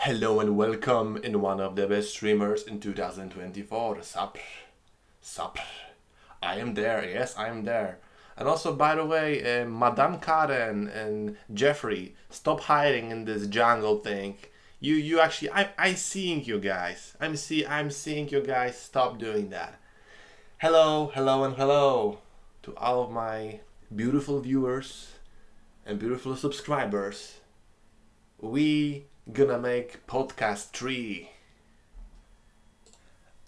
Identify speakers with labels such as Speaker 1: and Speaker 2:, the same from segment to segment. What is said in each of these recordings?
Speaker 1: Hello and welcome in one of the best streamers in 2024. Sup. I am there, yes, I am there. And also, by the way, Madame Karen and Jeffrey, stop hiding in this jungle thing. You actually, I seeing you guys. I'm seeing you guys. Stop doing that. Hello, and hello to all of my beautiful viewers and beautiful subscribers. We gonna make podcast 3,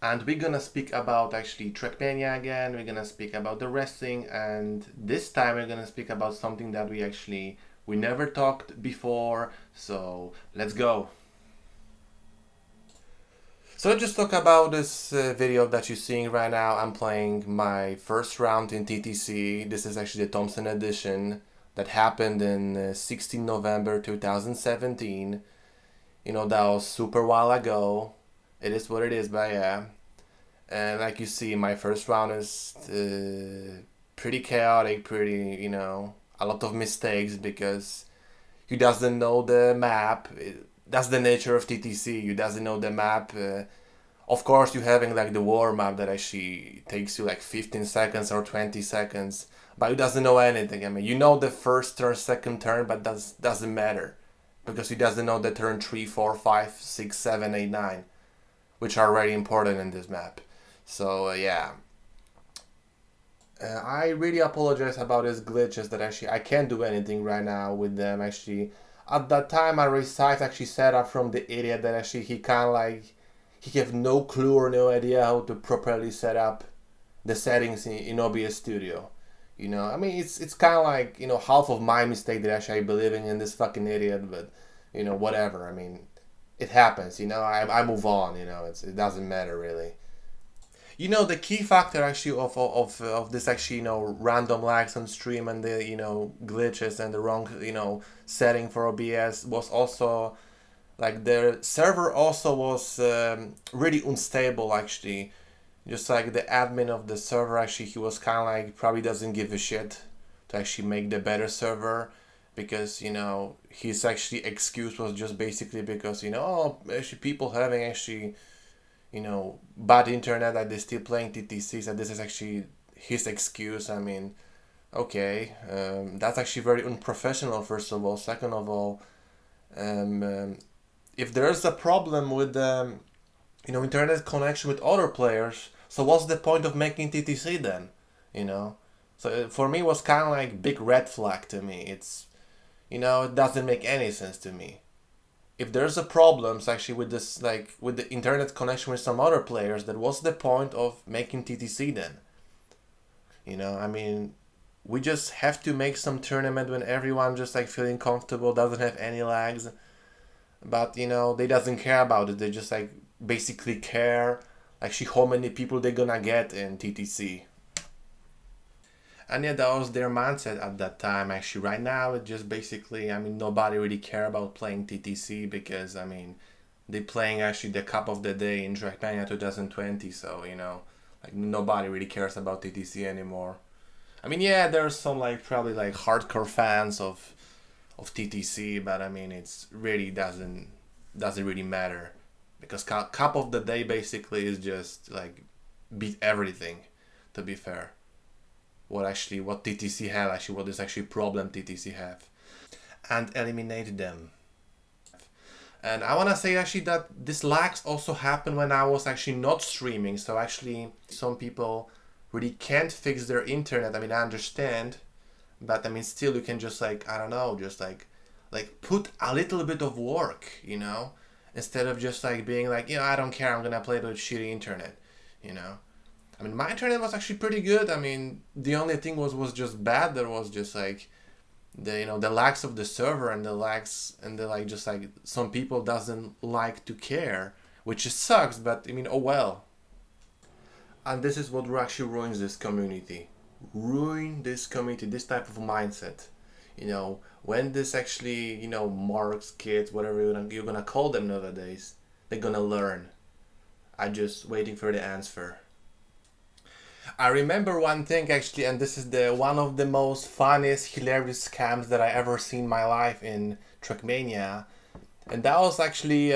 Speaker 1: and we're gonna speak about actually Trackmania again. We're gonna speak about the wrestling, and this time we're gonna speak about something that we never talked before. So let's go. So let's just talk about this video that you're seeing right now. I'm playing my first round in TTC. This is actually the Tomsen Edition that happened in 16 November 2017. You know, that was super while ago. It is what it is, but yeah. And like you see, my first round is pretty chaotic, a lot of mistakes because you doesn't know the map. That's the nature of TTC. You doesn't know the map. Of course, you're having like the warm up that actually takes you like 15 seconds or 20 seconds, but you doesn't know anything. I mean, you know the first turn, second turn, but that doesn't matter because he doesn't know the turn 3, 4, 5, 6, 7, 8, 9, which are very important in this map. So yeah, I really apologize about these glitches that actually I can't do anything right now with them. Actually, at that time I received actually set up from the idiot that actually he kind of like he have no clue or no idea how to properly set up the settings in OBS Studio. You know, I mean, it's kind of like, half of my mistake that actually I believing in this fucking idiot, but, whatever. I mean, it happens, I move on, it doesn't matter really. The key factor actually of this actually, random lags on stream and the, glitches and the wrong, setting for OBS was also, like, the server also was really unstable actually. Just like the admin of the server, actually, he was kind of like probably doesn't give a shit to actually make the better server because, his actually excuse was just basically because, actually people having actually, bad internet that they're still playing TTCs, and this is actually his excuse. I mean, okay, that's actually very unprofessional, first of all. Second of all, if there's a problem with internet connection with other players, so what's the point of making TTC then? So for me it was kind of like big red flag to me. It's, it doesn't make any sense to me. If there's a problems actually with this, like with the internet connection with some other players, then what's the point of making TTC then? I mean, we just have to make some tournament when everyone just like feeling comfortable, doesn't have any lags. But they doesn't care about it. They just like basically care actually how many people they're gonna get in TTC. And yeah, that was their mindset at that time. Actually, right now it just basically, I mean, nobody really care about playing TTC because, I mean, they're playing actually the Cup of the Day in Trackmania 2020. So like nobody really cares about TTC anymore. I mean, yeah, there's some like probably like hardcore fans of TTC, but I mean, it's really doesn't really matter because Cup of the Day basically is just like beat everything, to be fair. What TTC have, actually what is actually problem TTC have, and eliminate them. And I want to say actually that this lags also happened when I was actually not streaming. So actually some people really can't fix their internet. I mean, I understand, but I mean still you can just like, I don't know, just like put a little bit of work, instead of just like being like, I don't care, I'm gonna play it with shitty internet. I mean, my internet was actually pretty good. I mean, the only thing was just bad. There was just like the lags of the server and the lags and the like, just like some people doesn't like to care, which just sucks. But I mean, oh well. And this is what actually ruins this community. This type of mindset. When this actually, marks, kids, whatever you're gonna call them nowadays, they're gonna learn. I'm just waiting for the answer. I remember one thing actually, and this is one of the most funniest, hilarious scams that I ever seen in my life in Trackmania. And that was actually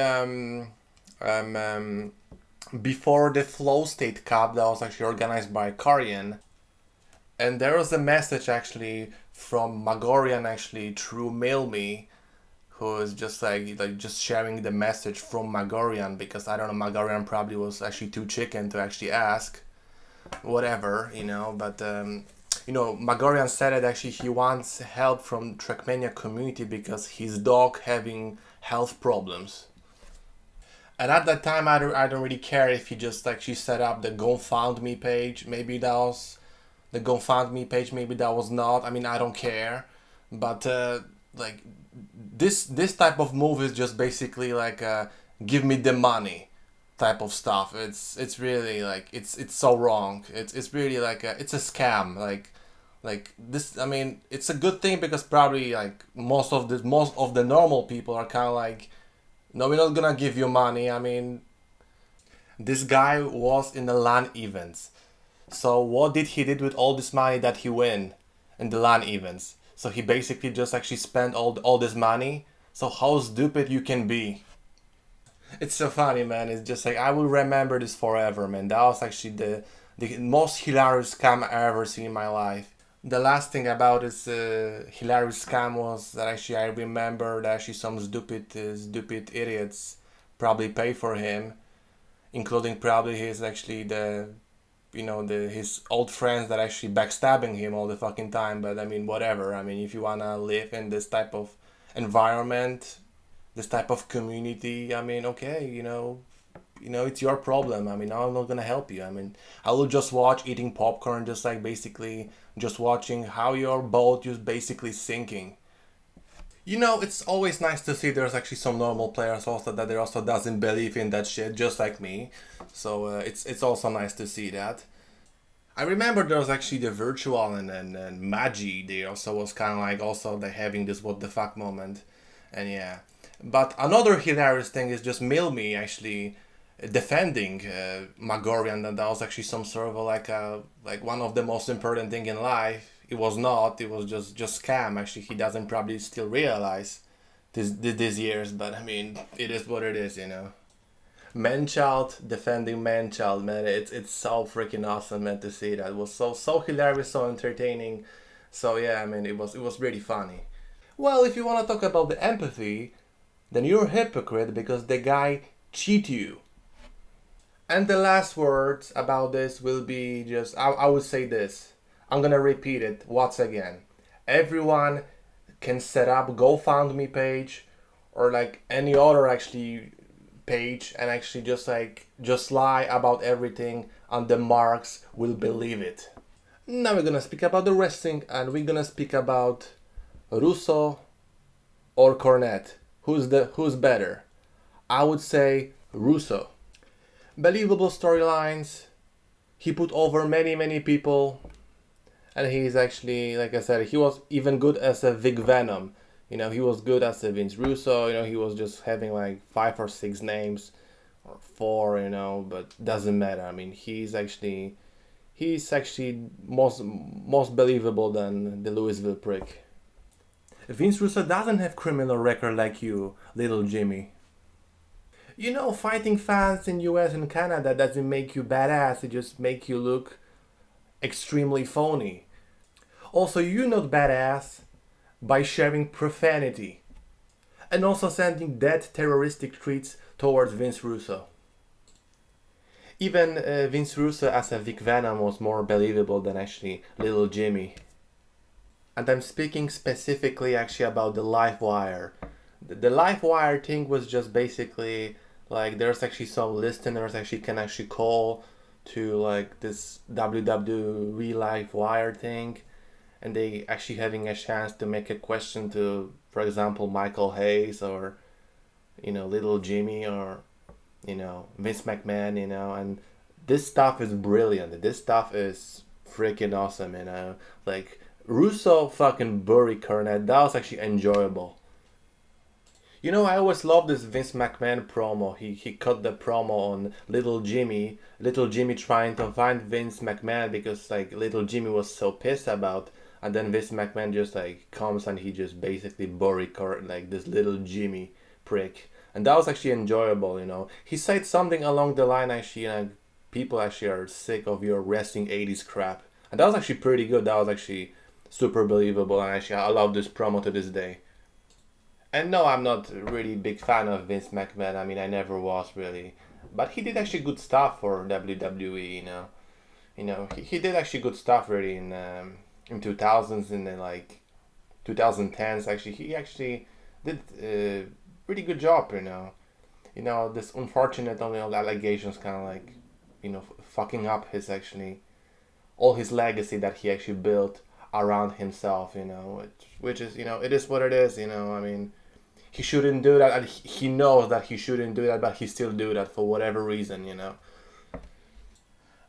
Speaker 1: before the Flow State Cup that was actually organized by Korean. And there was a message actually from Magorian actually through MailMe, who is just like just sharing the message from Magorian, because I don't know, Magorian probably was actually too chicken to actually ask, whatever, you know. But Magorian said that actually he wants help from Trackmania community because his dog having health problems. And at that time, I don't really care if he just actually set up the GoFundMe page. Maybe that was the GoFundMe page. Maybe that was not. I mean, I don't care. But like this type of move is just basically like give me the money type of stuff. It's really like it's so wrong. It's really like it's a scam. Like this. I mean, it's a good thing because probably like most of the normal people are kind of like, no, we're not gonna give you money. I mean, this guy was in the LAN events. So what did he did with all this money that he win in the LAN events? So he basically just actually spent all this money. So how stupid you can be? It's so funny, man. It's just like I will remember this forever, man. That was actually the most hilarious scam I ever seen in my life. The last thing about this hilarious scam was that actually I remember that actually some stupid idiots probably pay for him, including probably his actually his old friends that actually backstabbing him all the fucking time. But I mean, whatever. I mean, if you wanna live in this type of environment, this type of community, I mean, okay, it's your problem. I mean, I'm not gonna help you. I mean, I will just watch eating popcorn, just like basically just watching how your boat is basically sinking. It's always nice to see there's actually some normal players also that they also doesn't believe in that shit, just like me. So it's also nice to see that. I remember there was actually the virtual and Magi. They also was kind of like also they having this what the fuck moment, and yeah. But another hilarious thing is just MailMe actually defending Magorian, and that was actually some sort of like one of the most important thing in life. It was not. It was just scam. Actually, he doesn't probably still realize these years, but I mean, it is what it is. Manchild defending Manchild, man. It's so freaking awesome, man, to see that. It was so hilarious, so entertaining. So yeah, I mean, it was really funny. Well, if you want to talk about the empathy, then you're a hypocrite because the guy cheat you. And the last words about this will be just, I would say this. I'm gonna repeat it once again. Everyone can set up GoFundMe page or like any other actually page and actually just lie about everything and the marks will believe it. Now we're gonna speak about the wrestling and we're gonna speak about Russo or Cornette. Who's better? I would say Russo. Believable storylines. He put over many people, and he's actually, like I said, he was even good as a Vic Venom. He was good as a Vince Russo. He was just having like 5 or 6 names, or 4. But doesn't matter. I mean, he's actually most believable than the Louisville prick. Vince Russo doesn't have criminal record like you, little Jimmy. Fighting fans in US and Canada doesn't make you badass, it just make you look extremely phony. Also, you're not badass by sharing profanity and also sending dead terroristic tweets towards Vince Russo. Even Vince Russo as a Vic Venom was more believable than actually little Jimmy. And I'm speaking specifically actually about the Livewire. The Livewire thing was just basically like there's actually some listeners actually can actually call to like this WWE Livewire thing, and they actually having a chance to make a question to, for example, Michael Hayes or little Jimmy or Vince McMahon, and this stuff is brilliant. This stuff is freaking awesome, like Russo fucking buried Cornette. That was actually enjoyable. I always love this Vince McMahon promo. He cut the promo on Little Jimmy trying to find Vince McMahon because like Little Jimmy was so pissed about, and then Vince McMahon just like comes and he just basically buried like this Little Jimmy prick. And that was actually enjoyable, you know. He said something along the line actually, people actually are sick of your wrestling 80s crap. And that was actually pretty good. That was actually super believable, and actually I love this promo to this day. And no, I'm not really big fan of Vince McMahon. I mean, I never was really. But he did actually good stuff for WWE, you know. He did actually good stuff really in 2000s and then like 2010s actually. He actually did a pretty good job, you know. This unfortunate only allegations kind of like, fucking up his actually all his legacy that he actually built around himself, which is, it is what it is, I mean, he shouldn't do that, and he knows that he shouldn't do that, but he still do that for whatever reason.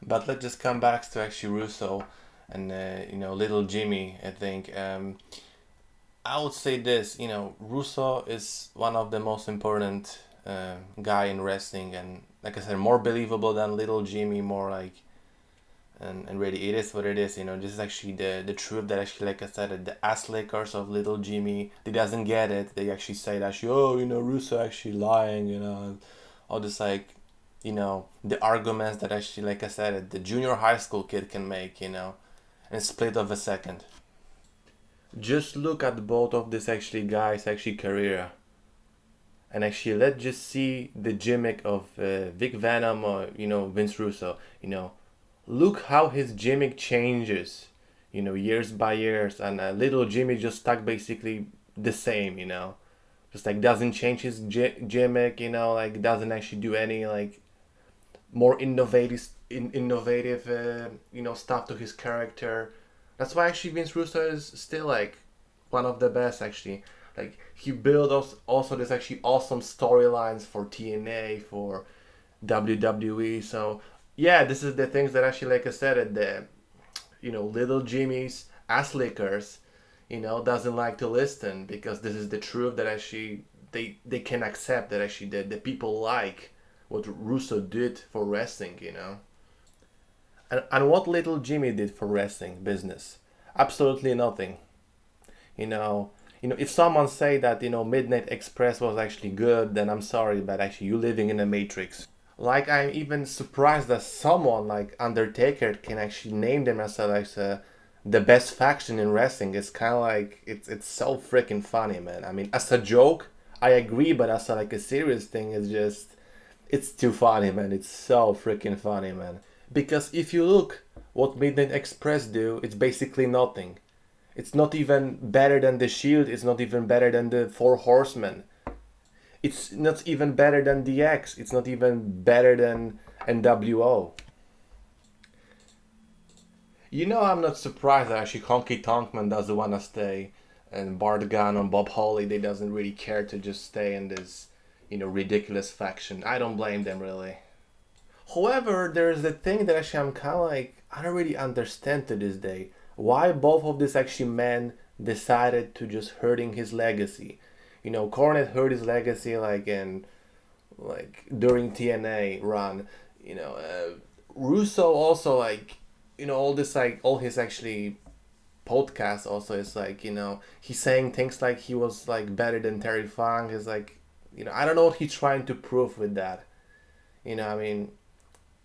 Speaker 1: But let's just come back to actually Russo and, little Jimmy, I think. I would say this, Russo is one of the most important guy in wrestling, and like I said, more believable than little Jimmy, more like, and really it is what it is, this is actually the truth that actually, like I said, the ass lickers of little Jimmy, they doesn't get it, they actually say that actually, oh, Russo actually lying, all this like, the arguments that actually, like I said, the junior high school kid can make, in a split of a second. Just look at both of these actually guys actually career, and actually let's just see the gimmick of Vic Venom or Vince Russo. Look how his gimmick changes, years by years, and little Jimmy just stuck basically the same, just like doesn't change his gimmick, like doesn't actually do any like more innovative stuff to his character. That's why actually Vince Russo is still like one of the best actually. Like he built also this actually awesome storylines for TNA, for WWE. So yeah, this is the things that actually, like I said, the little Jimmy's ass lickers, doesn't like to listen, because this is the truth that actually they can accept, that actually the people like what Russo did for wrestling. And what little Jimmy did for wrestling business? Absolutely nothing. If someone say that Midnight Express was actually good, then I'm sorry, but actually you living in a matrix. Like I'm even surprised that someone like Undertaker can actually name themselves as the best faction in wrestling. It's kind of like it's so freaking funny, man. I mean, as a joke, I agree, but as like a serious thing, it's too funny, man. It's so freaking funny, man. Because if you look what Midnight Express do, it's basically nothing. It's not even better than the Shield. It's not even better than the Four Horsemen. It's not even better than DX. It's not even better than NWO. I'm not surprised that actually Honky Tonkman doesn't want to stay, and Bart Gunn and Bob Holly, they doesn't really care to just stay in this, ridiculous faction. I don't blame them really. However, there's a thing that actually I'm kind of like, I don't really understand to this day. Why both of these actually men decided to just hurting his legacy. Cornette hurt his legacy like during TNA run. Russo also like, all this like all his actually podcast also is like, he's saying things like he was like better than Terry Funk. Is like, I don't know what he's trying to prove with that. I mean,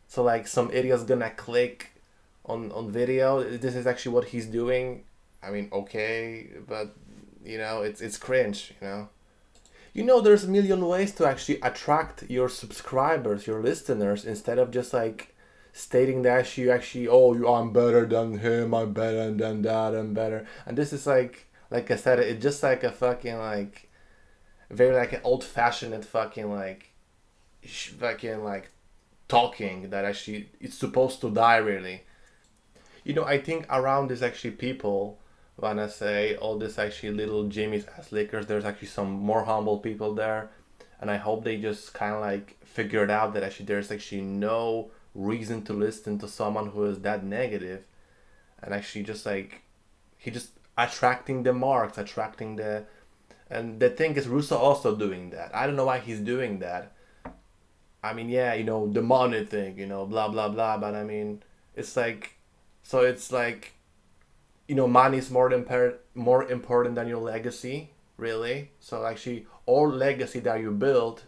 Speaker 1: so like some idiot's gonna click on video. This is actually what he's doing. I mean, okay, but it's cringe. There's a million ways to actually attract your subscribers, your listeners, instead of just like stating that you actually, I'm better than him, I'm better than that, I'm better. And this is like I said, it's just like a fucking like very like an old fashioned fucking like fucking like talking that actually it's supposed to die really. I think around this actually people when I say all this actually little Jimmy's ass lickers, there's actually some more humble people there, and I hope they just kind of like figured out that actually there's actually no reason to listen to someone who is that negative, and actually just like he just attracting the marks, attracting the, and the thing is Russo also doing that. I don't know why he's doing that. I mean, yeah, the money thing, blah blah blah, but I mean, it's like, so it's like, money is more important than your legacy, really. So actually, all legacy that you built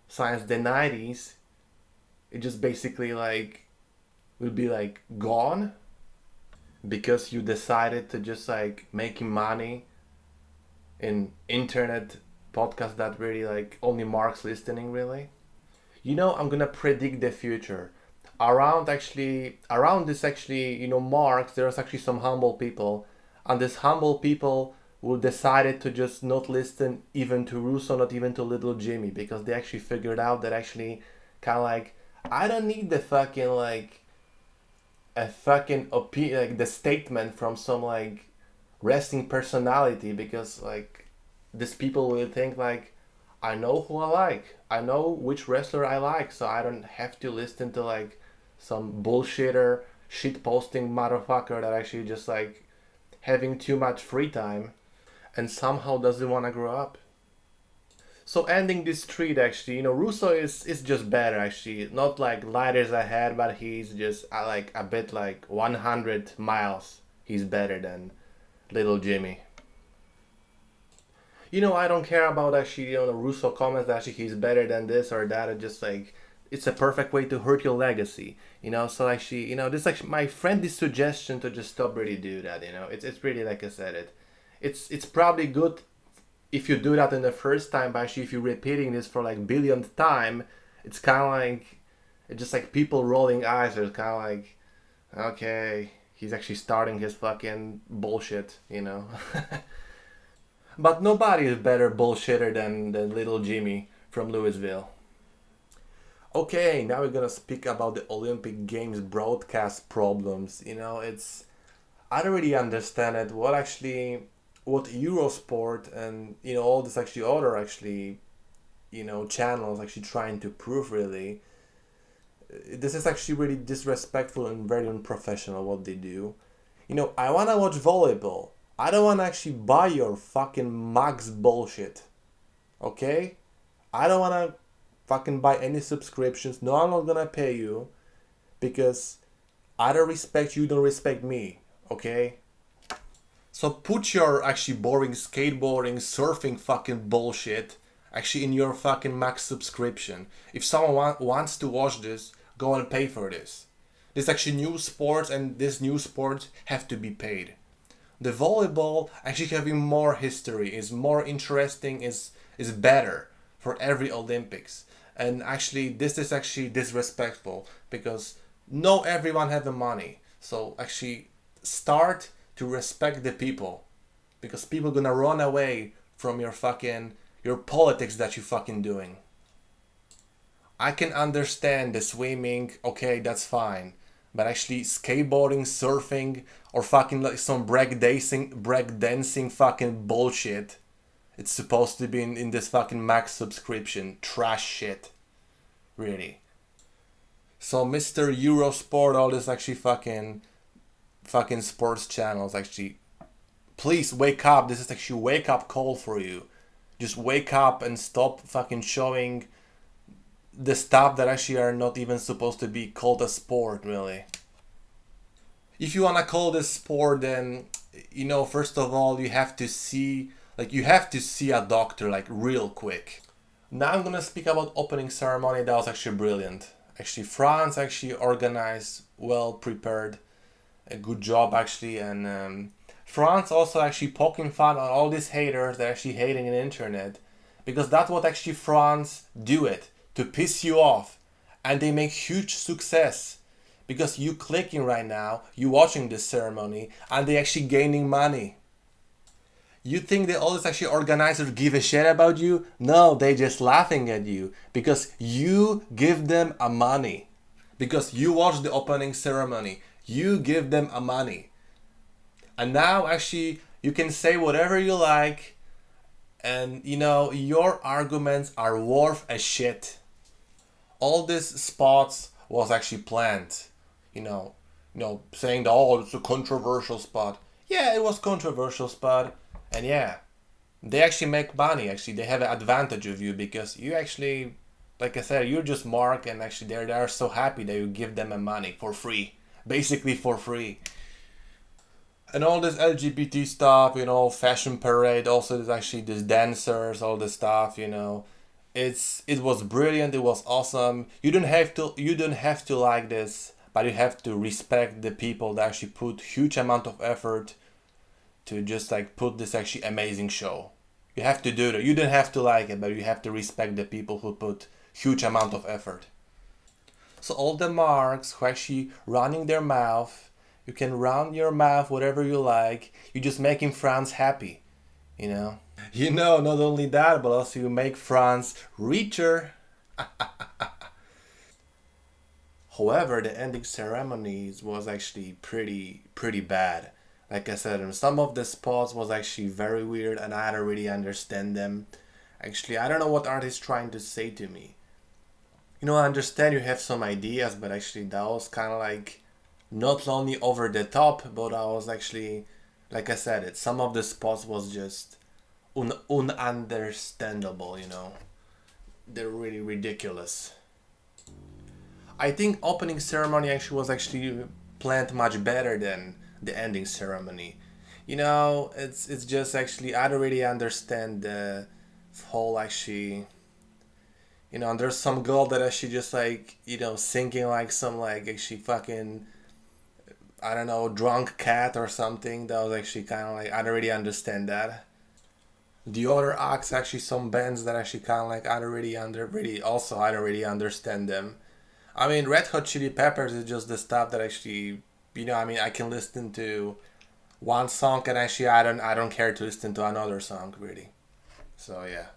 Speaker 1: since the 90s, it just basically like will be like gone because you decided to just like making money in internet podcast that really like only Mark's listening really. You know, I'm gonna predict the future. Around this actually, you know, Marks, there's actually some humble people, and this humble people will decided to just not listen even to Russo, not even to little Jimmy, because they actually figured out that actually kind of like I don't need the fucking like a fucking like the statement from some like wrestling personality, because like these people will think like I know who I like. I know which wrestler I like, so I don't have to listen to like some bullshitter, shit posting motherfucker that actually just like having too much free time and somehow doesn't want to grow up. So ending this street actually, you know, Russo is just better actually. Not like light as I had, but he's just like a bit like 100 miles. He's better than little Jimmy. You know, I don't care about actually, you know, the Russo comments that actually he's better than this or that. It's just like, it's a perfect way to hurt your legacy, you know. So actually, you know, this actually my friendly suggestion to just stop really do that, you know. It's really like I said it's probably good if you do that in the first time, but actually if you're repeating this for like billionth time, it's kind of like it's just like people rolling eyes. It's kind of like, okay, he's actually starting his fucking bullshit, you know. But nobody is better bullshitter than little Jimmy from Louisville. Okay, now we're gonna speak about the Olympic Games broadcast problems. You know, I don't really understand it. What Eurosport and you know all this actually other actually, you know, channels actually trying to prove really. This is actually really disrespectful and very unprofessional what they do. You know, I wanna watch volleyball. I don't want to actually buy your fucking Max bullshit. Okay? I don't want to fucking buy any subscriptions. No, I'm not gonna pay you. Because I don't respect you, don't respect me. Okay? So put your actually boring skateboarding, surfing fucking bullshit actually in your fucking Max subscription. If someone wants to watch this, go and pay for this. This actually new sports, and this new sports have to be paid. The volleyball actually having more history, is more interesting, is better for every Olympics. And actually this is actually disrespectful because no everyone have the money. So actually start to respect the people, because people gonna run away from your politics that you fucking doing. I can understand the swimming, okay, that's fine. But actually skateboarding, surfing, or fucking like some breakdancing fucking bullshit. It's supposed to be in this fucking Max subscription. Trash shit. Really. So Mr. Eurosport, all this actually fucking sports channels actually. Please wake up. This is actually a wake up call for you. Just wake up and stop fucking showing the stuff that actually are not even supposed to be called a sport, really. If you wanna call this sport, then you know, first of all, you have to see a doctor like real quick. Now I'm gonna speak about opening ceremony. That was actually brilliant. Actually, France actually organized, well prepared, a good job actually, and France also actually poking fun on all these haters that are actually hating the internet, because that's what actually France do it. To piss you off, and they make huge success because you clicking right now, you watching this ceremony, and they actually gaining money. You think that all this actually organizers give a shit about you? No, they just laughing at you because you give them a money, because you watch the opening ceremony, you give them a money, and now actually you can say whatever you like, and you know your arguments are worth a shit. All these spots was actually planned, you know, saying that, oh, it's a controversial spot. Yeah, it was controversial spot, and yeah, they actually make money. Actually, they have an advantage of you because you actually, like I said, you're just Mark, and actually they're so happy that you give them a money for free, basically for free. And all this LGBT stuff, fashion parade, also there's actually these dancers, all this stuff, it was brilliant, it was awesome. You don't have to like this, but you have to respect the people that actually put huge amount of effort to just like put this actually amazing show. You have to do that. You don't have to like it, but you have to respect the people who put huge amount of effort. So all the marks who actually running their mouth, you can run your mouth whatever you like. You just making France happy, you know. Not only that, but also you make France richer. However, the ending ceremonies was actually pretty bad. Like I said, some of the spots was actually very weird, and I don't really understand them. Actually, I don't know what artist trying to say to me. I understand you have some ideas, but actually that was kind of like not only over the top, but I was actually, like I said, some of the spots was just ununderstandable. They're really ridiculous. I think opening ceremony actually was actually planned much better than the ending ceremony. It's just actually I don't really understand the whole actually. And there's some girl that actually just like singing like some like actually fucking I don't know drunk cat or something. That was actually kind of like I don't really understand that. The other acts actually some bands that actually kind of like I don't really I don't really understand them. I mean, Red Hot Chili Peppers is just the stuff that actually, I can listen to one song and actually I don't care to listen to another song really. So yeah.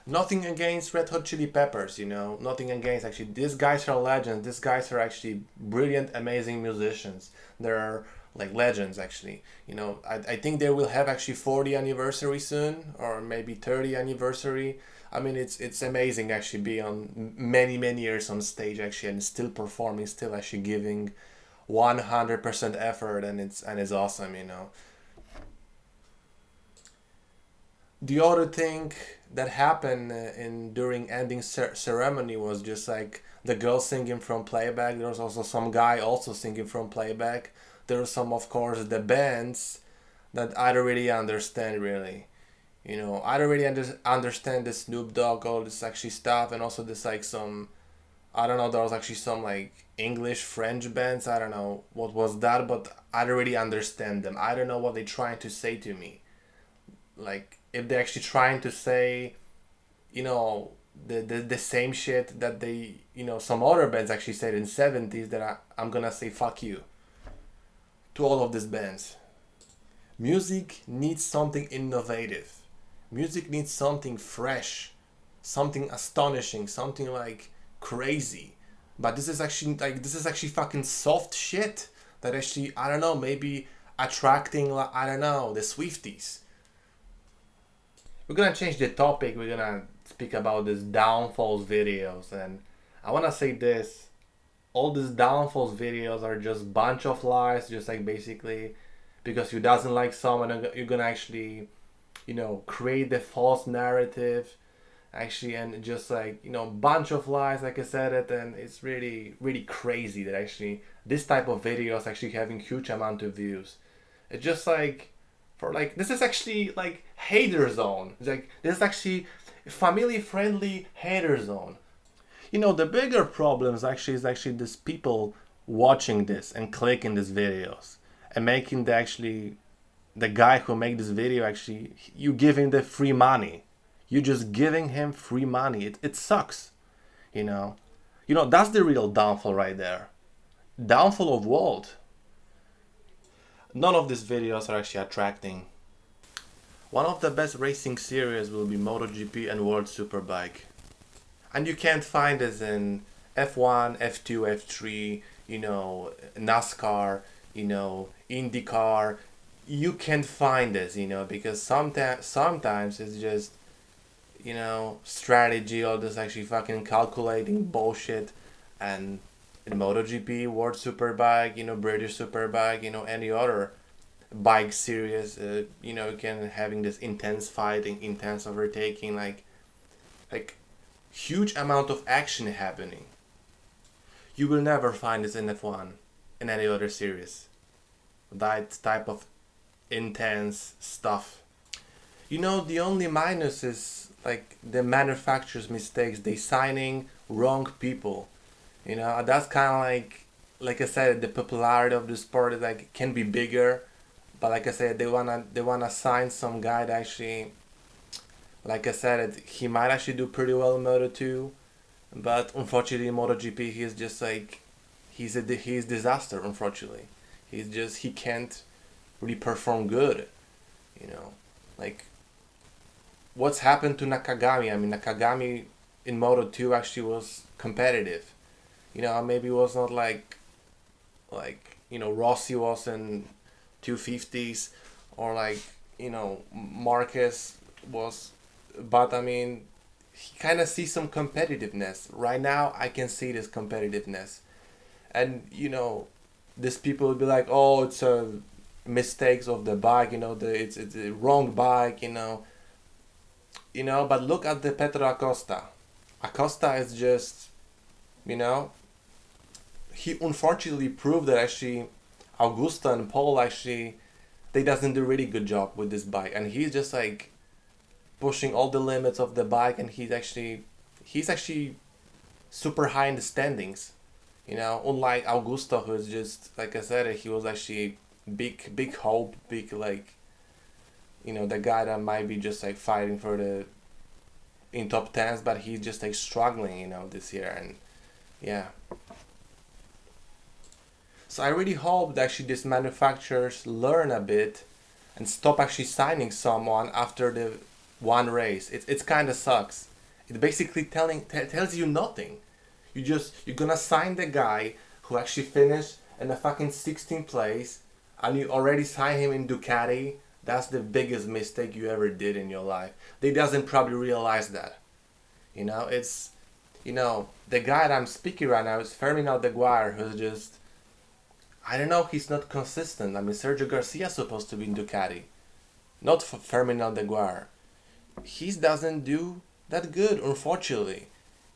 Speaker 1: Nothing against Red Hot Chili Peppers, Nothing against actually. These guys are legends. These guys are actually brilliant, amazing musicians. They're like legends actually. I think they will have actually 40 anniversary soon or maybe 30 anniversary. I mean, it's amazing actually be on many years on stage actually and still performing, still actually giving 100% effort, and it's awesome. The other thing that happened in during ending ceremony was just like the girl singing from playback. There was also some guy also singing from playback. There were some, of course, the bands that I don't really understand really. I don't really understand the Snoop Dogg, all this actually stuff, and also this like some, I don't know, there was actually some like English, French bands. I don't know what was that, but I don't really understand them. I don't know what they're trying to say to me. Like if they're actually trying to say, you know, the same shit that they, some other bands actually said in 70s that I'm gonna say fuck you to all of these bands. Music needs something innovative. Music needs something fresh, something astonishing, something like crazy. But this is actually fucking soft shit that actually I don't know, maybe attracting like I don't know, the Swifties. We're gonna change the topic. We're gonna speak about this downfalls videos, and I wanna say this: all these downfalls videos are just bunch of lies. Just like basically, because you doesn't like someone, you're gonna actually, create the false narrative, actually, and just like bunch of lies. Like I said it, and it's really crazy that actually this type of videos actually having huge amount of views. It's just like for like this is actually like hater zone. It's like this is actually family friendly hater zone. The bigger problems actually is actually this people watching this and clicking these videos and making the guy who make this video actually you giving the free money. You just giving him free money. It sucks. You know. That's the real downfall right there. Downfall of world. None of these videos are actually attracting. One of the best racing series will be MotoGP and World Superbike. And you can't find this in F1, F2, F3, NASCAR, IndyCar. You can't find this, because sometimes it's just, strategy, all this actually fucking calculating bullshit. And in MotoGP, World Superbike, British Superbike, any other bike series, you can having this intense fighting, intense overtaking, like huge amount of action happening. You will never find this in F1 in any other series. that type of intense stuff. You know, the only minus is like the manufacturer's mistakes. They signing wrong people. You know, that's kind of like I said, the popularity of the sport is like can be bigger, but like I said, they wanna sign some guy that actually, like I said, he might actually do pretty well in Moto 2, but unfortunately in MotoGP he's just like he's disaster. Unfortunately, he can't really perform good. You know, like what's happened to Nakagami? I mean, Nakagami in Moto 2 actually was competitive. You know, maybe it was not like you know Rossi was in 250s, or like you know Marquez was, but I mean he kind of sees some competitiveness right now. I can see this competitiveness, and you know these people will be like, oh, it's a mistakes of the bike, you know, it's a wrong bike, you know. But look at the Pedro Acosta. Acosta is just, you know, he unfortunately proved that actually Augusta and Paul actually they doesn't do a really good job with this bike, and he's just like pushing all the limits of the bike, and he's actually super high in the standings, you know, unlike Augusta, who is just like I said, he was actually big hope, big like, you know, the guy that might be just like fighting for the in top tens, but he's just like struggling, you know, this year, and yeah. So I really hope that actually these manufacturers learn a bit and stop actually signing someone after the one race. It's kind of sucks. It basically tells you nothing. You're gonna sign the guy who actually finished in the fucking 16th place, and you already sign him in Ducati. That's the biggest mistake you ever did in your life. They doesn't probably realize that. You know, it's, you know, the guy that I'm speaking right now is Ferdinand Deguire, who's just, I don't know, he's not consistent. I mean, Sergio Garcia is supposed to be in Ducati, not Ferdinand Deguire. He doesn't do that good, unfortunately.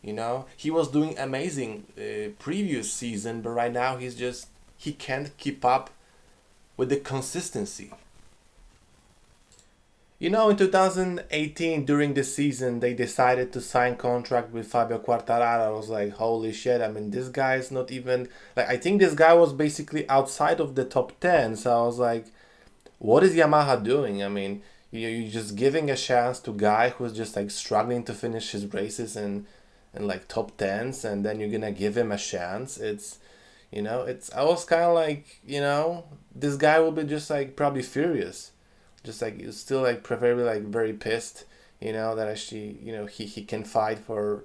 Speaker 1: You know, he was doing amazing previous season, but right now he can't keep up with the consistency. You know, in 2018, during the season, they decided to sign contract with Fabio Quartararo. I was like, holy shit, I mean, this guy is not even, like, I think this guy was basically outside of the top 10. So I was like, what is Yamaha doing? I mean, you're just giving a chance to a guy who's just like struggling to finish his races in like top 10s, and then you're gonna give him a chance. It's, you know, I was kind of like, you know, this guy will be just like probably furious, just like still like preferably like very pissed, you know, that actually, you know, he can fight for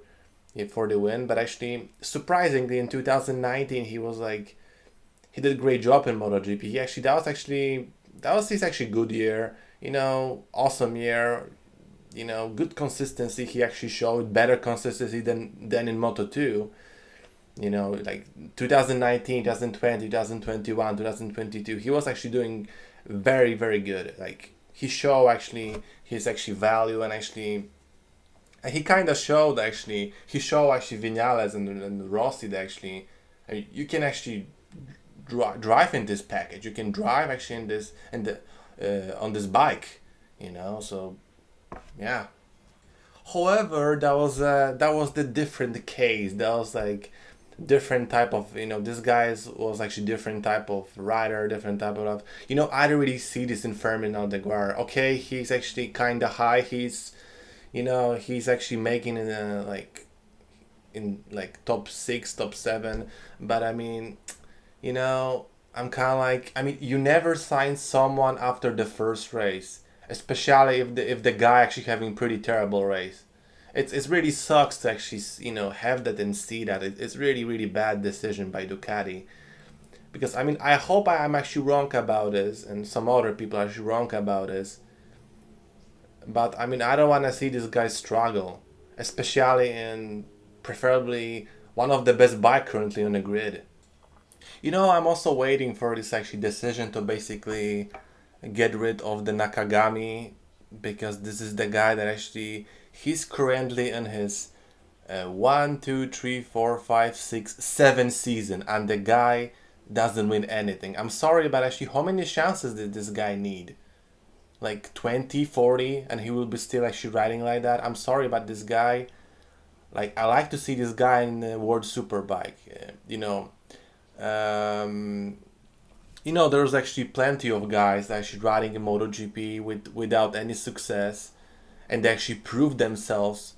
Speaker 1: the win. But actually surprisingly in 2019 he was like, he did a great job in MotoGP. That was his actually good year, you know, awesome year, you know, good consistency. He actually showed better consistency than in Moto 2. You know, like 2019, 2020, 2021, 2022, he was actually doing very, very good. Like he showed actually his actually value, and actually and he kind of showed actually, Vinales and Rossi that actually, I mean, you can actually drive in this package. You can drive actually on this bike, you know. So yeah. However, that was the different case. That was like different type of, you know, this guy's was actually different type of rider, different type of, you know. I don't really see this in Ferdinand Deguara. Okay, he's actually kind of high. He's, you know, he's actually making in like top 6, top 7. But I mean, you know, I'm kind of like, I mean, you never sign someone after the first race, especially if the guy actually having pretty terrible race. It's really sucks to actually, you know, have that and see that. It's really, really bad decision by Ducati, because I mean, I hope I'm actually wrong about this, and some other people are actually wrong about this. But I mean, I don't want to see this guy struggle, especially in preferably one of the best bike currently on the grid. You know, I'm also waiting for this actually decision to basically get rid of the Nakagami, because this is the guy that actually, he's currently in his 1, 2, 3, 4, 5, 6, 7 season, and the guy doesn't win anything. I'm sorry, but actually, how many chances did this guy need? Like 20, 40, and he will be still actually riding like that? I'm sorry, but this guy, like, I like to see this guy in the World Superbike. Um, there's actually plenty of guys actually riding in MotoGP without any success, and they actually prove themselves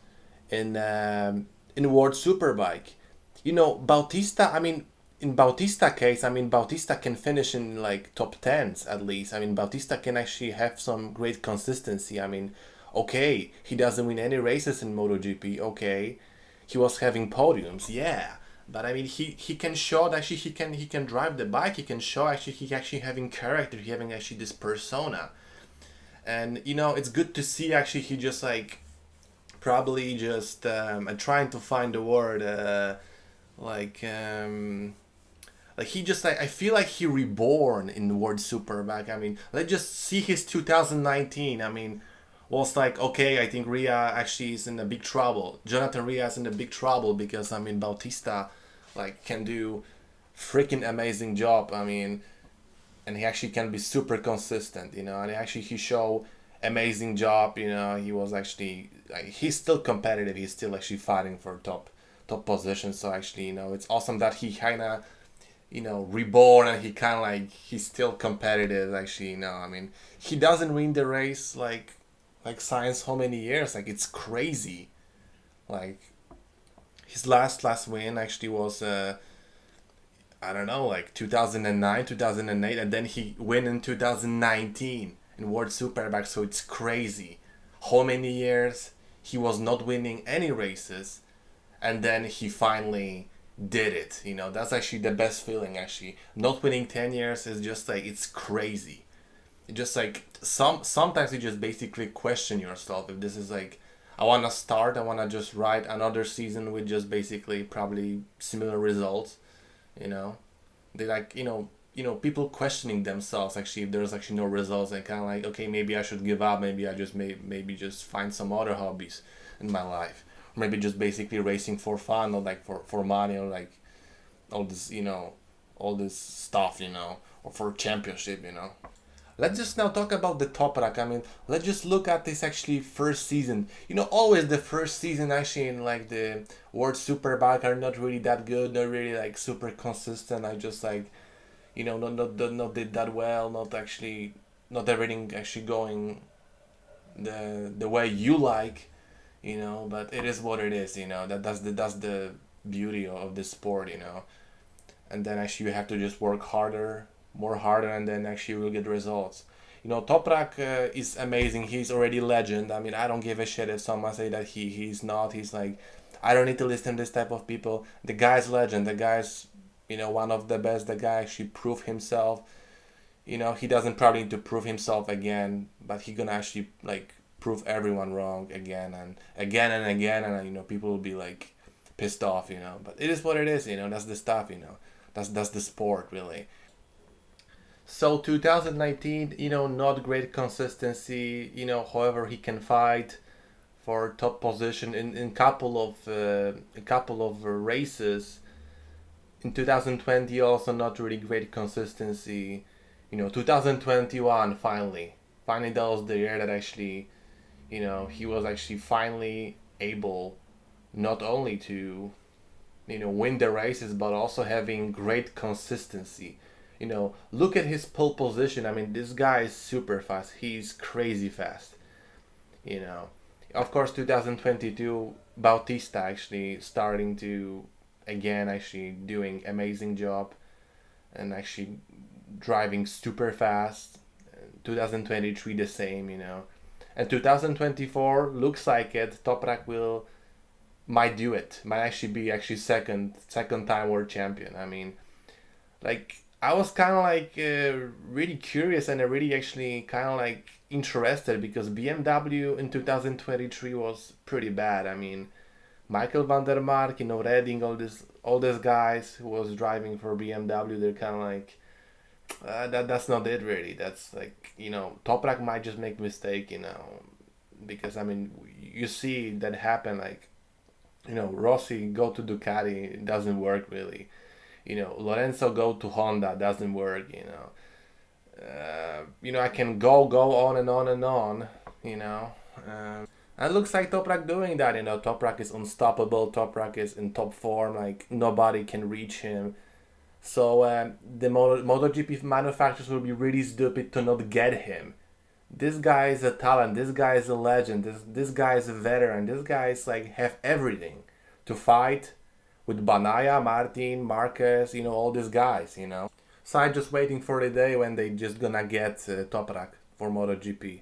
Speaker 1: in World Superbike. Bautista. I mean, in Bautista case, I mean, Bautista can finish in like top tens at least. I mean, Bautista can actually have some great consistency. I mean, okay, he doesn't win any races in MotoGP. Okay, he was having podiums. Yeah. But I mean, he can show that actually he can drive the bike. He can show actually he actually having character. He having actually this persona, and it's good to see actually he just like probably just I'm trying to find the word like he just like I feel like he reborn in the World Superbike. I mean, let's just see his 2019. I mean, was like okay. I think Ria actually is in a big trouble. Jonathan Ria is in a big trouble because I mean Bautista like can do freaking amazing job. I mean, and he actually can be super consistent. And actually he show amazing job. He was actually like he's still competitive. He's still actually fighting for top position. So actually it's awesome that he kind of reborn, and he kind of like he's still competitive actually. I mean, he doesn't win the race like science how many years, like it's crazy. Like his last win actually was I don't know, like 2009, 2008, and then he win in 2019 in World Superbike. So it's crazy how many years he was not winning any races, and then he finally did it. That's actually the best feeling. Actually, not winning 10 years is just like it's crazy. It just like sometimes you just basically question yourself if this is like I want to just ride another season with just basically probably similar results. They like people questioning themselves actually if there's actually no results, and kind of like okay, maybe I should give up, maybe I just maybe just find some other hobbies in my life, or maybe just basically racing for fun, or like for money, or like all this all this stuff, or for championship. Let's just now talk about the Toprak. I mean, let's just look at this actually first season. Always the first season actually in like the World Superbike are not really that good, not really like super consistent. I just like, not did that well, not everything actually going the way you like, but it is what it is, that's the beauty of the sport. And then actually you have to just work more harder, and then actually you will get results. Toprak is amazing. He's already legend. I mean, I don't give a shit if someone say that he's not. He's like, I don't need to listen to this type of people. The guy's legend. The guy's one of the best. The guy actually proved himself. He doesn't probably need to prove himself again, but he gonna actually like prove everyone wrong again and again and again, and people will be like pissed off. But it is what it is. That's the stuff. That's the sport really. So 2019, not great consistency. However, he can fight for top position in couple of races. In 2020, also not really great consistency. 2021 finally that was the year that actually, he was actually finally able not only to, win the races, but also having great consistency. Look at his pole position. I mean, this guy is super fast. He's crazy fast. You know, of course, 2022, Bautista actually starting to again actually doing amazing job and actually driving super fast. 2023 the same. And 2024 looks like it. Toprak will might do it. Might actually be actually second time world champion. I mean, like I was kind of like really curious and really actually kind of like interested because BMW in 2023 was pretty bad. I mean, Michael van der Mark, Redding, all these guys who was driving for BMW, they're kind of like that's not it really. That's like Toprak might just make mistake, because I mean you see that happen like Rossi go to Ducati, it doesn't work really. Lorenzo go to Honda, doesn't work. I can go on and on and on. And looks like Toprak doing that. Toprak is unstoppable. Toprak is in top form. Like nobody can reach him. So the MotoGP manufacturers will be really stupid to not get him. This guy is a talent. This guy is a legend. This guy is a veteran. This guy is like have everything to fight with Banaya, Martin, Marquez. All these guys. So I'm just waiting for the day when they just gonna get Toprak for MotoGP.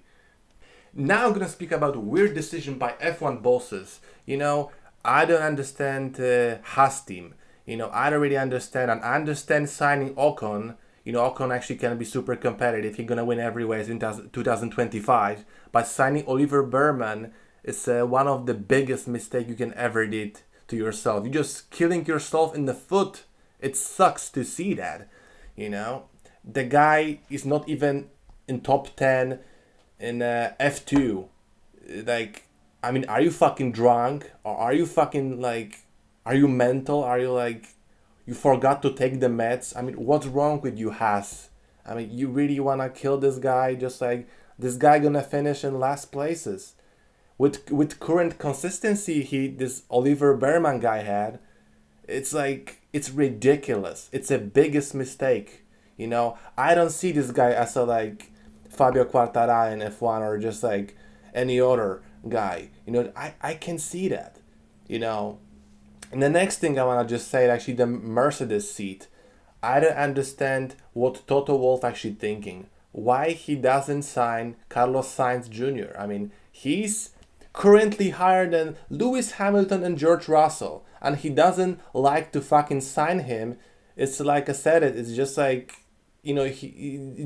Speaker 1: Now I'm gonna speak about weird decision by F1 bosses. I don't understand Haas team. I don't really understand. And I understand signing Ocon. Ocon actually can be super competitive. He's gonna win every race in 2025. But signing Oliver Berman is one of the biggest mistakes you can ever did to yourself. You're just killing yourself in the foot. It sucks to see that. The guy is not even in top 10 in F2. Are you fucking drunk? Or are you fucking are you mental? Are you you forgot to take the meds? What's wrong with you, Haas? You really wanna kill this guy? Just this guy gonna finish in last places. With current consistency this Oliver Berman guy had, it's ridiculous. It's the biggest mistake. I don't see this guy as a Fabio Quartararo in F1 or just any other guy. I can see that. And the next thing I want to just say, actually, the Mercedes seat. I don't understand what Toto Wolff actually thinking. Why he doesn't sign Carlos Sainz Jr. He's currently higher than Lewis Hamilton and George Russell, and he doesn't like to fucking sign him. It's like I said, it's just it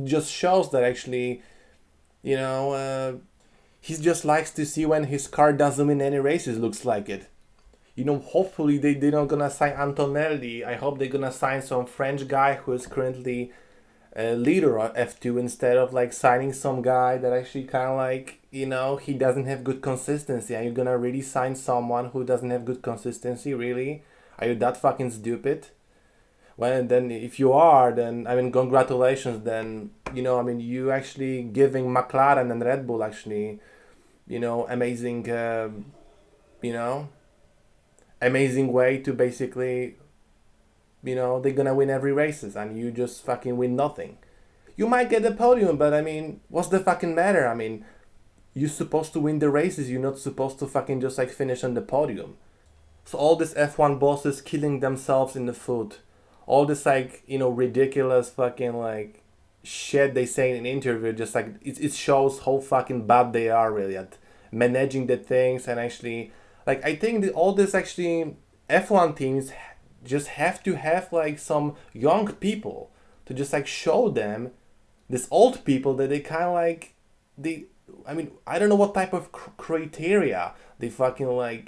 Speaker 1: just shows that actually, he just likes to see when his car doesn't win any races, looks like it. Hopefully they're not gonna sign Antonelli. I hope they're gonna sign some French guy who is currently a leader of F2 instead of signing some guy that actually kind of he doesn't have good consistency. Are you gonna really sign someone who doesn't have good consistency? Really? Are you that fucking stupid? Well, then if you are, then congratulations. Then you actually giving McLaren and Red Bull actually, amazing, amazing way to basically, they're gonna win every races and you just fucking win nothing. You might get the podium, but what's the fucking matter? You're supposed to win the races. You're not supposed to fucking just finish on the podium. So all these F1 bosses killing themselves in the foot. All this ridiculous fucking shit they say in an interview, just it shows how fucking bad they are really at managing the things. And actually I think that all this actually F1 teams just have to have some young people to just show them this old people that they kind of I don't know what type of criteria they fucking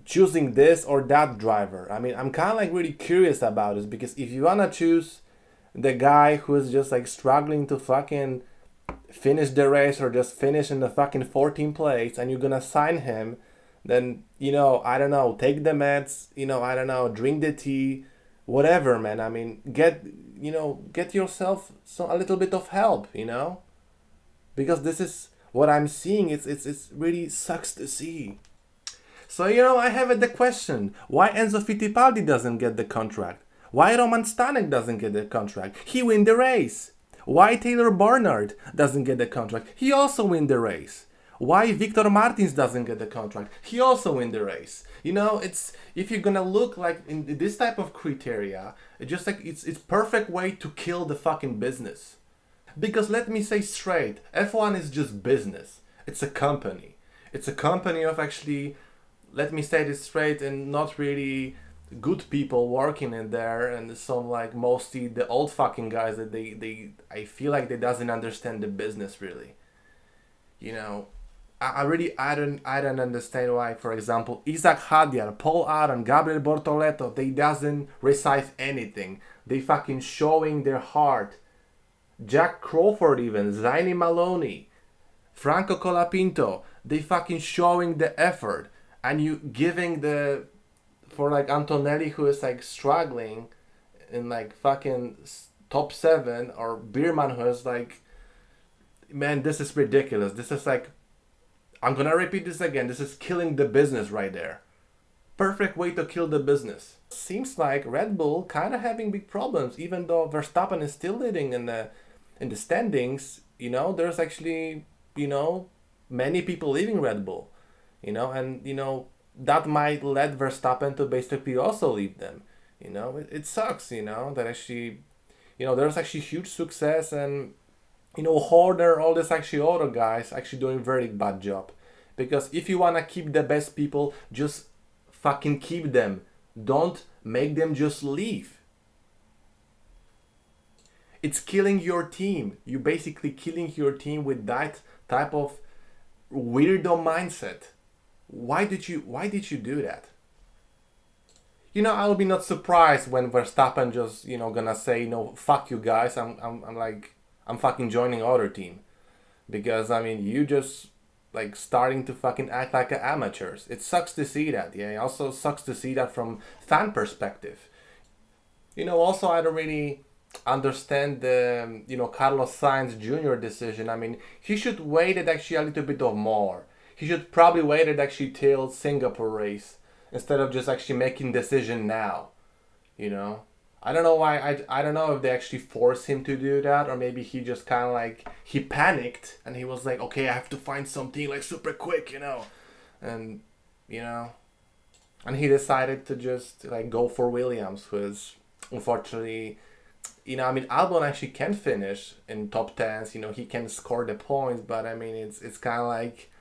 Speaker 1: choosing this or that driver. I'm kind of really curious about this, because if you wanna choose the guy who is just struggling to fucking finish the race or just finish in the fucking 14th place and you're gonna sign him, then I don't know, take the meds, I don't know, drink the tea, whatever, man. Get yourself a little bit of help, because this is what I'm seeing. It's really sucks to see. So I have the question: why Enzo Fittipaldi doesn't get the contract? Why Roman Stanek doesn't get the contract? He win the race. Why Taylor Barnard doesn't get the contract? He also win the race. Why Victor Martins doesn't get the contract? He also win the race. It's if you're gonna look in this type of criteria, it's just it's perfect way to kill the fucking business. Because let me say straight, F1 is just business. It's a company. It's a company of actually, let me say this straight, and not really good people working in there, and some mostly the old fucking guys that I feel they doesn't understand the business really. I don't understand why, for example, Isaac Hadjar, Paul Aron, Gabriel Bortoleto, they doesn't receive anything. They fucking showing their heart. Jack Crawford even, Zaini Maloney, Franco Colapinto, they fucking showing the effort, and you giving the for like Antonelli, who is like struggling in like fucking top 7, or Bierman, who is like, man, this is ridiculous. This is like, I'm gonna repeat this again. This is killing the business right there. Perfect way to kill the business. Seems like Red Bull kind of having big problems, even though Verstappen is still leading in the standings. You know, there's actually, you know, many people leaving Red Bull. You know, and you know that might lead Verstappen to basically also leave them. You know, it sucks. You know that actually, you know, there's actually huge success, and you know Horner, all this actually other guys actually doing very bad job. Because if you wanna keep the best people, just fucking keep them. Don't make them just leave. It's killing your team. You basically killing your team with that type of weirdo mindset. Why did you do that? You know, I'll be not surprised when Verstappen just, you know, gonna say, you know, fuck you guys, I'm like, I'm fucking joining other team. Because, I mean, you just, like, starting to fucking act like amateurs. It sucks to see that, yeah. It also sucks to see that from fan perspective. You know, also, I don't really understand the, you know, Carlos Sainz Jr. decision. I mean, he should wait it actually a little bit of more. He should probably wait it actually till Singapore race, instead of just actually making decision now, you know. I don't know why. I don't know if they actually forced him to do that, or maybe he just kind of like, he panicked and he was like, okay, I have to find something like super quick, you know, and you know, and he decided to just like go for Williams, who is unfortunately, you know, I mean, Albon actually can finish in top tens, you know, he can score the points, but I mean, it's kind of like,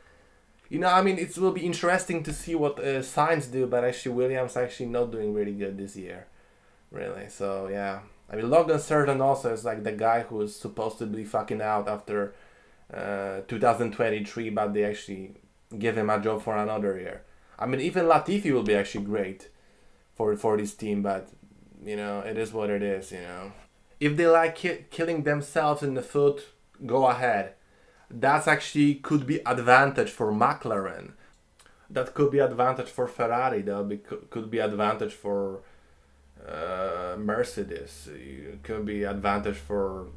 Speaker 1: you know, I mean, it will be interesting to see what Sainz do, but actually Williams actually not doing really good this year. Really. So yeah, I mean Logan Sargent also is like the guy who is supposed to be fucking out after 2023, but they actually give him a job for another year. I mean even Latifi will be actually great for this team, but you know it is what it is. You know, if they like killing themselves in the foot, go ahead. That's actually could be advantage for McLaren. That could be advantage for Ferrari. That could be advantage for Mercedes. It could be advantage for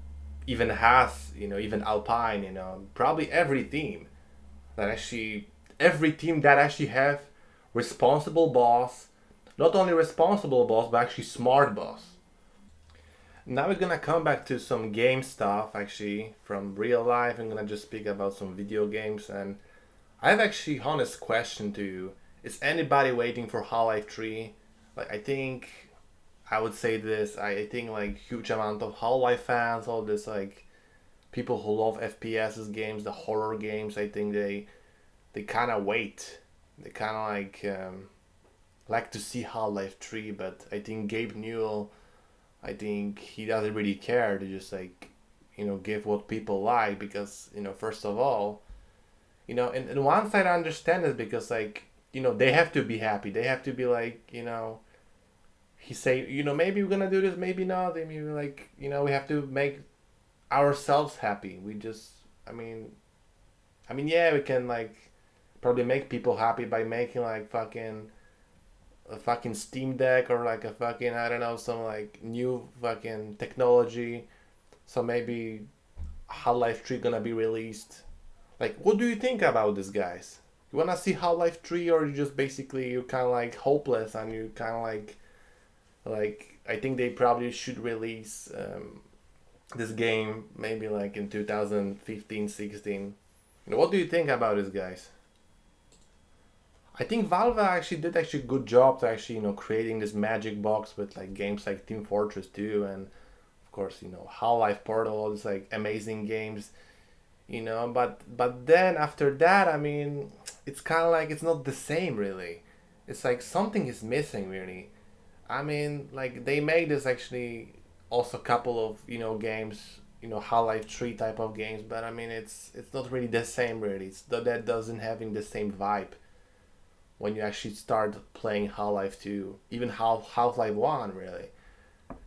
Speaker 1: even Haas, you know, even Alpine, you know, probably every team every team that actually have responsible boss, not only responsible boss but actually smart boss. Now we're gonna come back to some game stuff actually from real life. I'm gonna just speak about some video games, and I have actually honest question to you. Is anybody waiting for Half-Life 3? Like I think I would say this. I think like huge amount of Half-Life fans, all this like people who love FPSs games, the horror games. I think they kind of wait. They kind of like to see Half-Life 3, but I think Gabe Newell, I think he doesn't really care to just like, you know, give what people like, because you know first of all, you know, and one side I understand it because like, you know, they have to be happy. They have to be like, you know, he say, you know, maybe we're gonna do this, maybe not. Maybe like, you know, we have to make ourselves happy. We just, I mean, yeah, we can like probably make people happy by making like fucking a fucking Steam Deck, or like a fucking, I don't know, some like new fucking technology. So maybe Half-Life 3 gonna be released. Like, what do you think about this, guys? You wanna see Half-Life 3, or you just basically you're kind of like hopeless and you kind of like I think they probably should release this game maybe like in 2015, 16. You know, what do you think about this, guys? I think Valve actually did actually good job to actually, you know, creating this magic box with like games like Team Fortress 2, and of course, you know, Half-Life Portal, all these like amazing games, you know, but then after that, I mean, it's kind of like it's not the same really. It's like something is missing really. I mean, like they made this actually also a couple of, you know, games, you know, Half-Life 3 type of games, but I mean it's not really the same really. That doesn't having the same vibe when you actually start playing Half-Life 2, even Half-Life 1 really.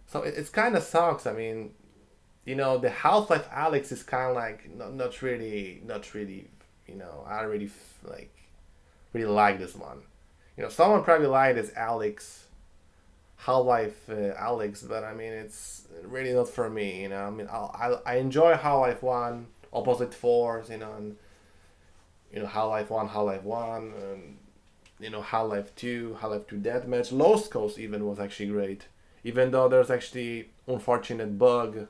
Speaker 1: So it's kind of sucks. I mean, you know, the Half-Life Alex is kind of like not really, you know, I don't really like really like this one. Someone probably lied as Alex, Half-Life Alex, but I mean, it's really not for me. I mean, I enjoy Half-Life 1, Opposite Force, and Half-Life 1, Half-Life 1, and Half-Life 2, Half-Life 2 Deathmatch. Lost Coast even was actually great, even though there's actually unfortunate bug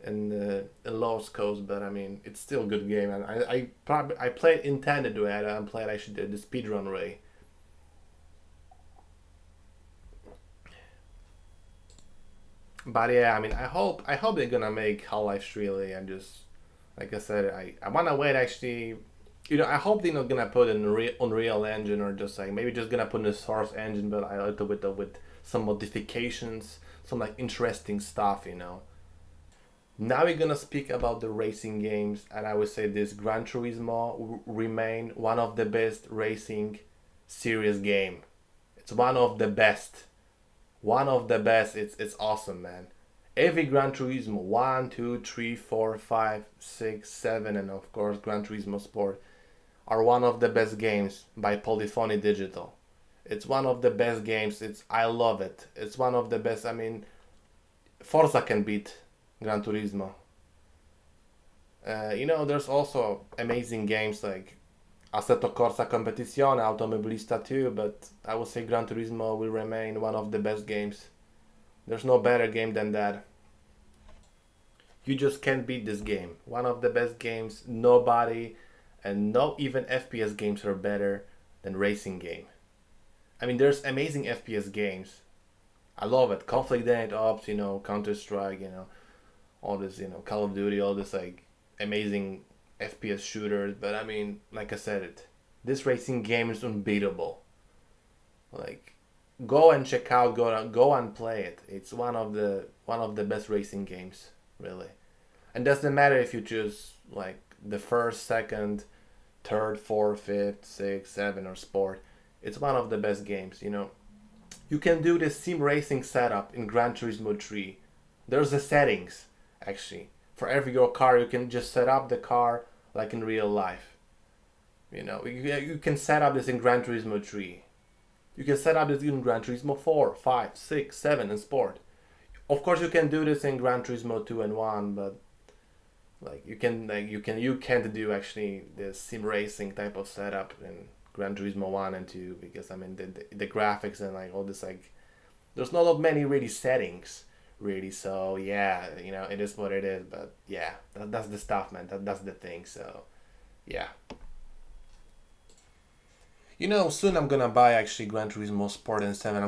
Speaker 1: in Lost Coast, but I mean, it's still a good game, and I played intended to it and played actually the speedrun way. But yeah, I mean, I hope they're gonna make Half-Life really, and just like I said, I wanna wait actually. I hope they're not gonna put an Unreal Engine, or just like maybe just gonna put in the Source Engine, but I like to with some modifications, some like interesting stuff. Now we're gonna speak about the racing games, and I would say this Gran Turismo remain one of the best racing series game. It's one of the best. One of the best. It's awesome, man. Every Gran Turismo 1, 2, 3, 4, 5, 6, 7, and of course Gran Turismo Sport are one of the best games by Polyphony Digital. It's one of the best games. I love it. It's one of the best. I mean, Forza can beat Gran Turismo. There's also amazing games like Assetto Corsa Competizione, Automobilista 2, but I would say Gran Turismo will remain one of the best games. There's no better game than that. You just can't beat this game. One of the best games. Nobody, and no even FPS games are better than racing game. I mean, there's amazing FPS games. I love it. Conflict End Ops, Counter Strike, all this, Call of Duty, all this like amazing FPS shooters. But I mean, like I said, this racing game is unbeatable. Like, go and check out, go and play it. It's one of the best racing games, really. And doesn't matter if you choose like the first, second, third, fourth, fifth, sixth, seven, or sport. It's one of the best games. You can do the sim racing setup in Gran Turismo 3. There's the settings actually for every your car. You can just set up the car like in real life. You can set up this in Gran Turismo 3. You can set up this in Gran Turismo 4, 5, 6, 7 in sport. Of course you can do this in Gran Turismo 2 and 1, but like you can't do actually the sim racing type of setup in Gran Turismo 1 and 2, because I mean the graphics and like all this, like there's not many really settings really. So yeah, it is what it is, but yeah, that's the stuff, man. That's the thing. So yeah. Soon I'm gonna buy actually Gran Turismo Sport and 7. I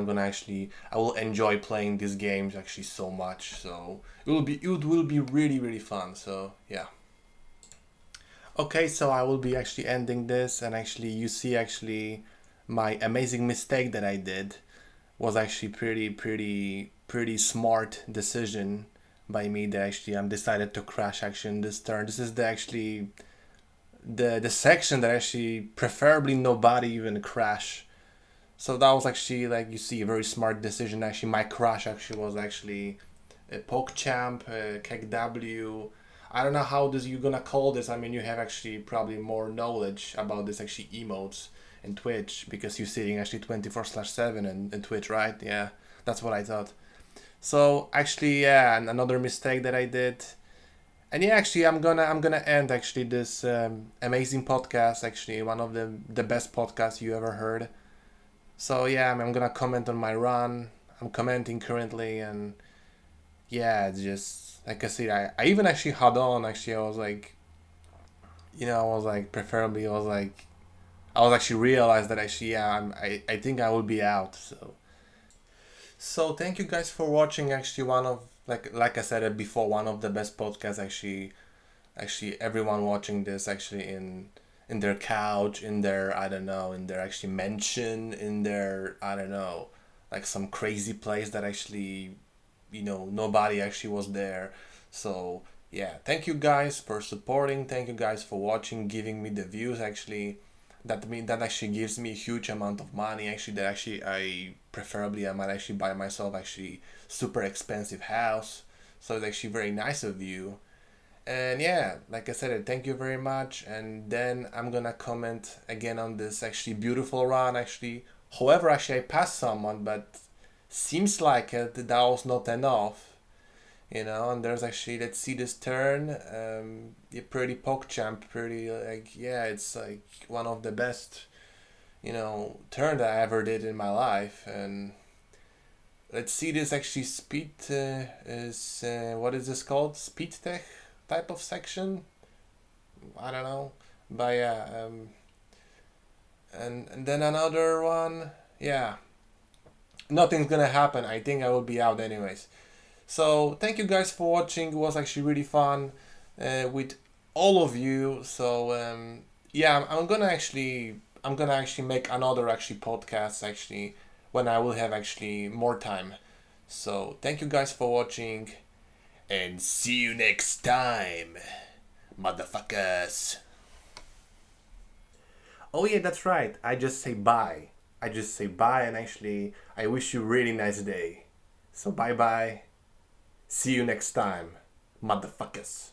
Speaker 1: will enjoy playing these games actually so much. So it will be really really fun. So yeah. Okay, so I will be actually ending this, and actually you see actually my amazing mistake that I did was actually pretty smart decision by me, that actually I'm decided to crash actually in this turn. This is the section that actually preferably nobody even crash. So that was actually, like you see, a very smart decision. Actually my crash actually was actually a PogChamp, KEKW. I don't know how this you're gonna call this. I mean, you have actually probably more knowledge about this actually emotes in Twitch, because you're sitting actually 24/7 in Twitch, right? Yeah, that's what I thought. So actually, yeah, and another mistake that I did. And yeah, actually, I'm gonna end actually this amazing podcast. Actually, one of the best podcasts you ever heard. So yeah, I'm gonna comment on my run. I'm commenting currently, and yeah, it's just like I said. I even actually had on. Actually, I was like, I was like, preferably, I was actually realized that actually, yeah, I think I will be out. So thank you guys for watching. Actually, one of, like I said it before, one of the best podcasts. Actually, everyone watching this actually in their couch, in their, I don't know, in their actually mansion, in their, I don't know, like some crazy place that actually, nobody actually was there. So yeah, thank you guys for supporting. Thank you guys for watching, giving me the views. Actually, that actually gives me a huge amount of money. Actually, that actually I might actually buy myself actually super expensive house. So it's actually very nice of you. And yeah, like I said, thank you very much. And then I'm gonna comment again on this actually beautiful run. Actually, However, actually I passed someone, but seems like that was not enough, you know. And there's actually, let's see this turn, yeah, pretty PogChamp, pretty like, yeah, it's like one of the best, you know, turn that I ever did in my life. And let's see this actually speed is what is this called, speed tech type of section, I don't know, but yeah, and then another one, yeah, nothing's gonna happen. I think I will be out anyways. So thank you guys for watching. It was actually really fun with all of you. So yeah, I'm gonna actually make another actually podcast actually when I will have actually more time. So thank you guys for watching, and see you next time, motherfuckers. Oh yeah, that's right. I just say bye. I just say bye, and actually I wish you a really nice day. So bye bye. See you next time, motherfuckers.